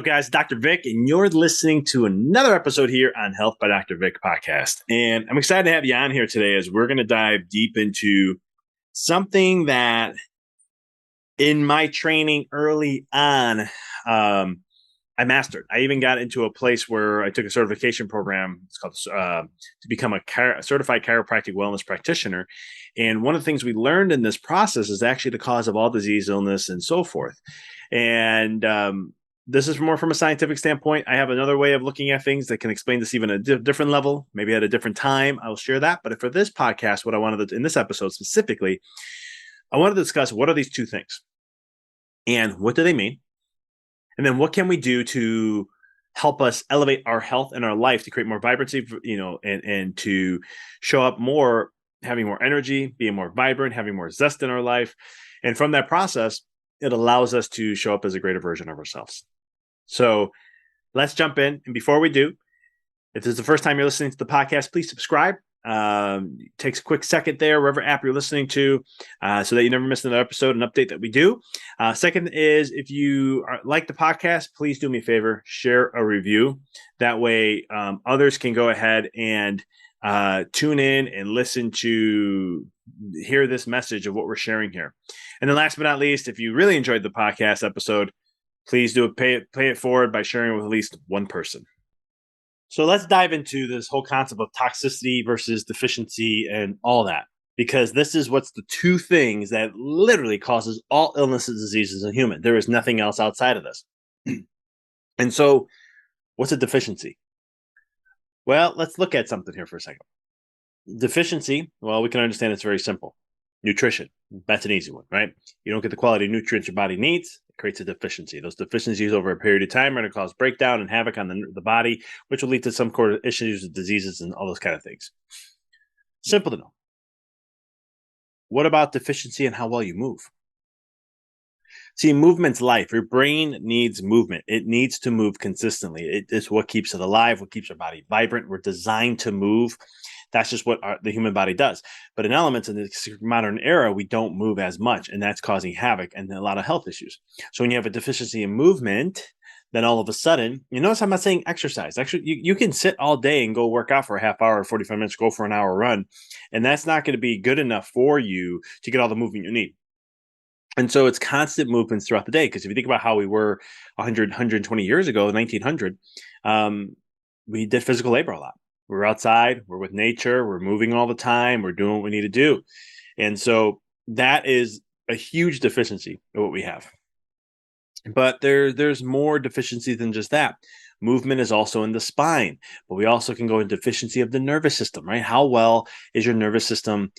up, guys? Dr. Vic, and you're listening to another episode here on Health by Dr. Vic podcast. And I'm excited to have you on here today as we're going to dive deep into something that in my training early on, I mastered. I even got into a place where I took a certification program. It's called to become a certified chiropractic wellness practitioner. And one of the things we learned in this process is actually the cause of all disease, illness, and so forth. And this is more from a scientific standpoint. I have another way of looking at things that can explain this even at a different level, maybe at a different time. I'll share that. But for this podcast, what I wanted to, in this episode specifically, I wanted to discuss what are these two things and what do they mean? And then what can we do to help us elevate our health and our life to create more vibrancy, and to show up more, having more energy, being more vibrant, having more zest in our life. And from that process, it allows us to show up as a greater version of ourselves. So let's jump in. And before we do, if this is the first time you're listening to the podcast, please subscribe. Takes a quick second there, wherever app you're listening to, so that you never miss another episode, an update that we do. Second is, if you like the podcast, please do me a favor, share a review. That way others can go ahead and tune in and listen to hear this message of what we're sharing here. And then last but not least, if you really enjoyed the podcast episode, please do pay it forward by sharing with at least one person. So let's dive into this whole concept of toxicity versus deficiency and all that, because this is what's the two things that literally causes all illnesses and diseases in human. There is nothing else outside of this. And so what's a deficiency? Well, let's look at something here for a second. Deficiency, well, we can understand it's very simple. Nutrition, that's an easy one, right? You don't get the quality of nutrients your body needs, it creates a deficiency. Those deficiencies over a period of time are going to cause breakdown and havoc on the body, which will lead to some sort of issues, diseases, and all those kind of things. Simple to know. What about deficiency and how well you move? See, movement's life. Your brain needs movement. It needs to move consistently. It is what keeps it alive, what keeps our body vibrant. We're designed to move. That's just what the human body does. But in elements in this modern era, we don't move as much, and that's causing havoc and a lot of health issues. So when you have a deficiency in movement, then all of a sudden, you notice I'm not saying exercise. Actually, you can sit all day and go work out for a half hour or 45 minutes, go for an hour run, and that's not going to be good enough for you to get all the movement you need. And so it's constant movements throughout the day. Because if you think about how we were 100, 120 years ago, 1900, we did physical labor a lot. We're outside, we're with nature, we're moving all the time, we're doing what we need to do. And so that is a huge deficiency of what we have. But there's more deficiency than just that. Movement is also in the spine, but we also can go into deficiency of the nervous system, right? How well is your nervous system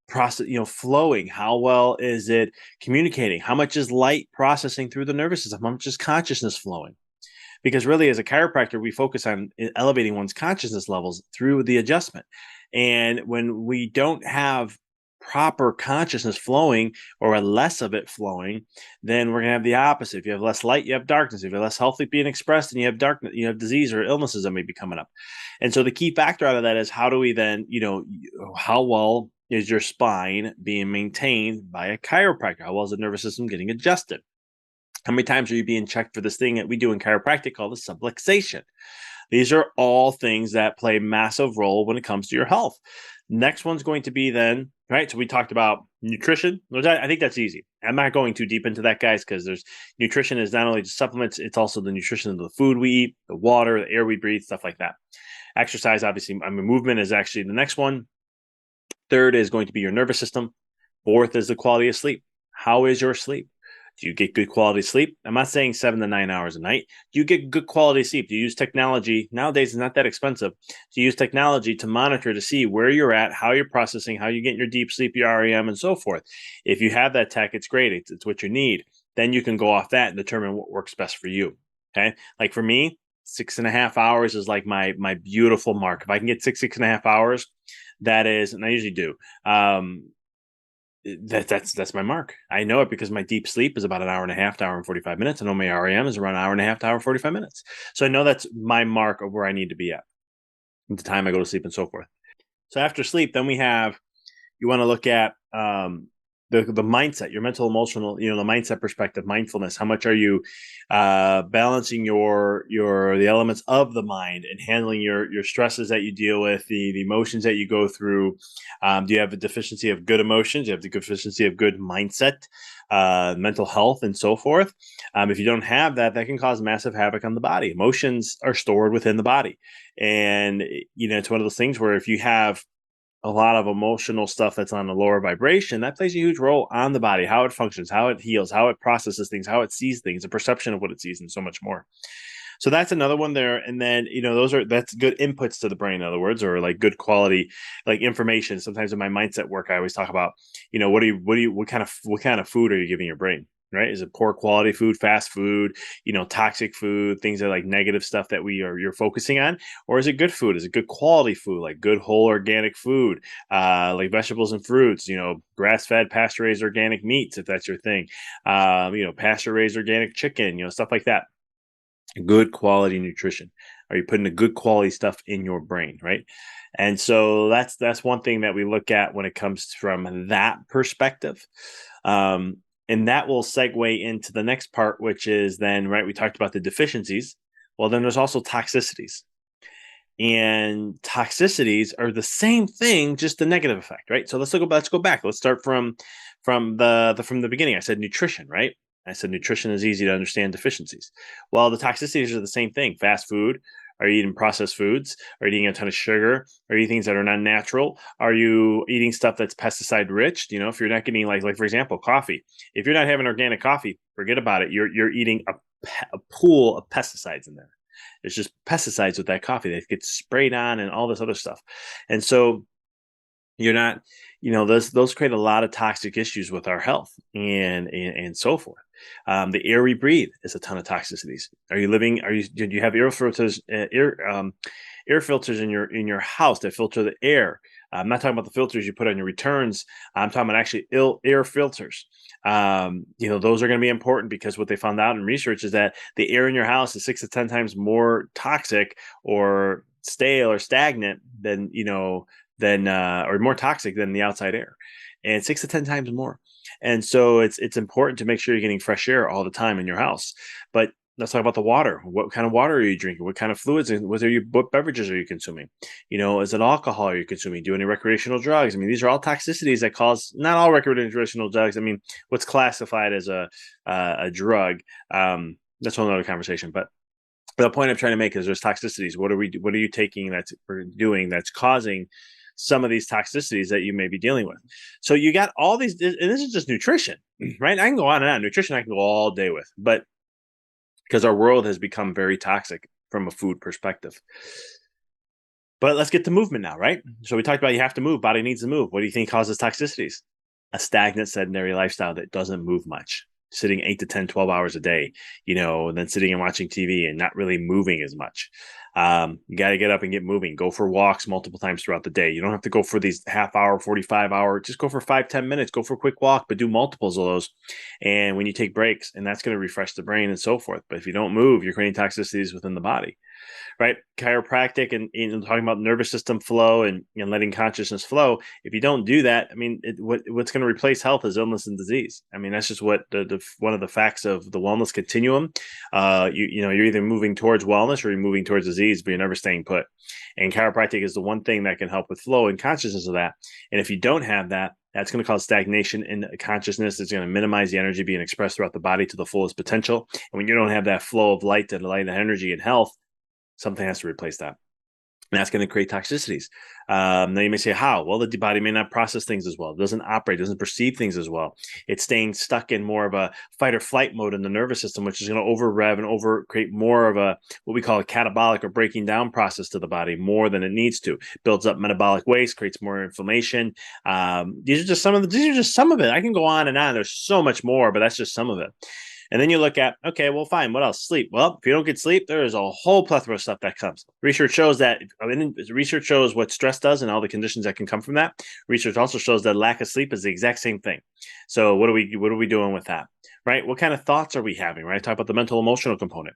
flowing? How well is it communicating? How much is light processing through the nervous system? How much is consciousness flowing? Because really, as a chiropractor, we focus on elevating one's consciousness levels through the adjustment. And when we don't have proper consciousness flowing or less of it flowing, then we're going to have the opposite. If you have less light, you have darkness. If you have less healthy being expressed, then you have darkness, you have disease or illnesses that may be coming up. And so the key factor out of that is how do we then, how well is your spine being maintained by a chiropractor? How well is the nervous system getting adjusted? How many times are you being checked for this thing that we do in chiropractic called the subluxation? These are all things that play a massive role when it comes to your health. Next one's going to be then, right? So we talked about nutrition. I think that's easy. I'm not going too deep into that, guys, because there's nutrition is not only just supplements, it's also the nutrition of the food we eat, the water, the air we breathe, stuff like that. Exercise, obviously, movement is actually the next one. Third is going to be your nervous system. Fourth is the quality of sleep. How is your sleep? Do you get good quality sleep? I'm not saying 7 to 9 hours a night. Do you get good quality sleep? Do you use technology? Nowadays, it's not that expensive. Do you use technology to monitor to see where you're at, how you're processing, how you get your deep sleep, your REM, and so forth? If you have that tech, it's great. It's what you need. Then you can go off that and determine what works best for you. Okay? Like for me, 6.5 hours is like my beautiful mark. If I can get 6.5 hours, that is, and I usually do. That's my mark. I know it because my deep sleep is about an hour and a half to hour and 45 minutes. I know my REM is around an hour and a half to hour and 45 minutes. So I know that's my mark of where I need to be at the time I go to sleep and so forth. So after sleep, then you want to look at the mindset, your mental, emotional, the mindset perspective, mindfulness. How much are you balancing the elements of the mind and handling your stresses that you deal with, the emotions that you go through? Do you have a deficiency of good emotions? Do you have the deficiency of good mindset, mental health, and so forth? If you don't have that, that can cause massive havoc on the body. Emotions are stored within the body, and it's one of those things where if you have a lot of emotional stuff that's on a lower vibration, that plays a huge role on the body, how it functions, how it heals, how it processes things, how it sees things, the perception of what it sees, and so much more. So that's another one there. And then, that's good inputs to the brain, in other words, or like good quality, like information. Sometimes in my mindset work, I always talk about, what kind of food are you giving your brain? Right? Is it poor quality food, fast food, toxic food, things that are like negative stuff that you're focusing on? Or is it good food? Is it good quality food, like good whole organic food, like vegetables and fruits, grass-fed, pasture-raised organic meats, if that's your thing, pasture-raised organic chicken, stuff like that. Good quality nutrition. Are you putting the good quality stuff in your brain, right? And so that's one thing that we look at when it comes from that perspective. And that will segue into the next part, which is then, right, we talked about the deficiencies. Well, then there's also toxicities. And toxicities are the same thing, just the negative effect, right? So let's go back. Let's start from the beginning. I said nutrition, right? I said nutrition is easy to understand deficiencies. Well, the toxicities are the same thing. Fast food. Are you eating processed foods? Are you eating a ton of sugar? Are you eating things that are not natural? Are you eating stuff that's pesticide rich? If you're not getting like for example, coffee. If you're not having organic coffee, forget about it. You're eating a pool of pesticides in there. It's just pesticides with that coffee that gets sprayed on and all this other stuff. And so you're not, those create a lot of toxic issues with our health and so forth. The air we breathe is a ton of toxicities. Do you have air filters, air filters in your house that filter the air? I'm not talking about the filters you put on your returns. I'm talking about actually air filters. Those are going to be important because what they found out in research is that the air in your house is 6 to 10 times more toxic or stale or stagnant than, or more toxic than the outside air, and 6 to 10 times more. And so it's important to make sure you're getting fresh air all the time in your house. But let's talk about the water. What kind of water are you drinking? What kind of fluids? What beverages are you consuming? Is it alcohol are you consuming? Do any recreational drugs? I mean, these are all toxicities that cause, not all recreational drugs. I mean, what's classified as a drug? That's a whole other conversation. But the point I'm trying to make is there's toxicities. What are you taking that's causing some of these toxicities that you may be dealing with? So you got all these, and this is just nutrition, right? I can go on and on. Nutrition I can go all day with, but because our world has become very toxic from a food perspective. But let's get to movement now, right? So we talked about you have to move, body needs to move. What do you think causes toxicities? A stagnant, sedentary lifestyle that doesn't move much. Sitting 8 to 10, 12 hours a day, and then sitting and watching TV and not really moving as much. You got to get up and get moving. Go for walks multiple times throughout the day. You don't have to go for these half hour, 45 hour, just go for 5-10 minutes, go for a quick walk, but do multiples of those. And when you take breaks, and that's going to refresh the brain and so forth. But if you don't move, you're creating toxicities within the body. Right? Chiropractic and talking about nervous system flow and letting consciousness flow. If you don't do that, I mean, what's going to replace health is illness and disease. I mean, that's just what one of the facts of the wellness continuum. You're either moving towards wellness or you're moving towards disease, but you're never staying put. And chiropractic is the one thing that can help with flow and consciousness of that. And if you don't have that, that's going to cause stagnation in consciousness. It's going to minimize the energy being expressed throughout the body to the fullest potential. And when you don't have that flow of light and light and energy and health, something has to replace that. And that's going to create toxicities. Now you may say, how? Well, the body may not process things as well. It doesn't operate, doesn't perceive things as well. It's staying stuck in more of a fight or flight mode in the nervous system, which is going to over rev and create more of a, what we call a catabolic or breaking down process to the body more than it needs to. Builds up metabolic waste, creates more inflammation. These are just some of it. I can go on and on. There's so much more, but that's just some of it. And then you look at, okay, well, fine. What else? Sleep. Well, if you don't get sleep, there is a whole plethora of stuff that comes. Research shows what stress does and all the conditions that can come from that. Research also shows that lack of sleep is the exact same thing. So what are we doing with that? Right? What kind of thoughts are we having? Right? Talk about the mental emotional component.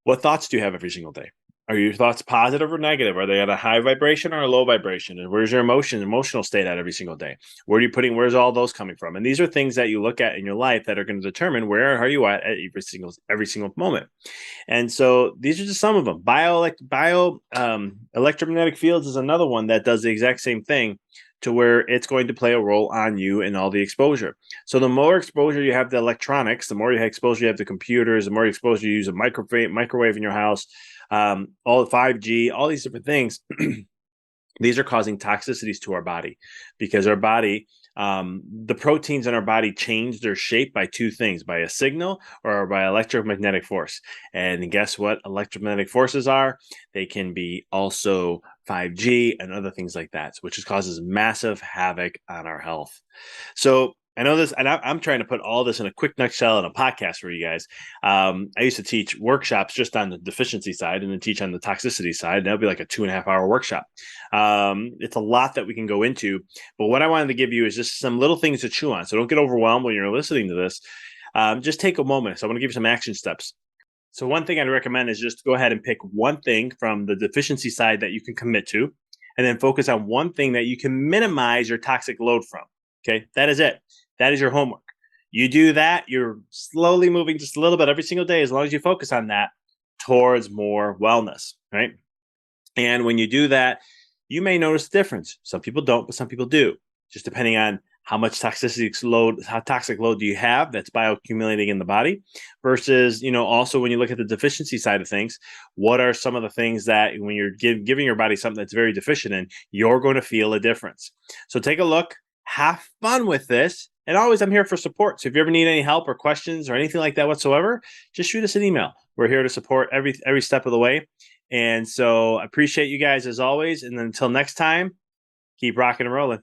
What thoughts do you have every single day? Are your thoughts positive or negative? Are they at a high vibration or a low vibration? And where's your emotional state at every single day? Where are you putting, where's all those coming from? And these are things that you look at in your life that are going to determine where are you at every single moment. And so these are just some of them. Electromagnetic fields is another one that does the exact same thing, to where it's going to play a role on you in all the exposure. So the more exposure you have to electronics, the more you have exposure you have to computers, the more exposure you use a microwave in your house, all the 5G, all these different things. These are causing toxicities to our body, because our body, the proteins in our body change their shape by two things: by a signal or by electromagnetic force. And guess what electromagnetic forces are? They can be also 5G and other things like that, which causes massive havoc on our health. So I know this, and I'm trying to put all this in a quick nutshell in a podcast for you guys. I used to teach workshops just on the deficiency side, and then teach on the toxicity side. That'll be like a 2.5 hour workshop. It's a lot that we can go into, but what I wanted to give you is just some little things to chew on. So don't get overwhelmed when you're listening to this. Just take a moment. So I want to give you some action steps. So one thing I'd recommend is just go ahead and pick one thing from the deficiency side that you can commit to, and then focus on one thing that you can minimize your toxic load from. Okay, that is it. That is your homework. You do that, you're slowly moving just a little bit every single day, as long as you focus on that, towards more wellness, right? And when you do that, you may notice a difference. Some people don't, but some people do, just depending on how much how toxic load do you have that's bioaccumulating in the body, versus, also when you look at the deficiency side of things, what are some of the things that when you're giving your body something that's very deficient in, you're going to feel a difference. So take a look, have fun with this. And always, I'm here for support. So if you ever need any help or questions or anything like that whatsoever, just shoot us an email. We're here to support every step of the way. And so I appreciate you guys as always. And until next time, keep rocking and rolling.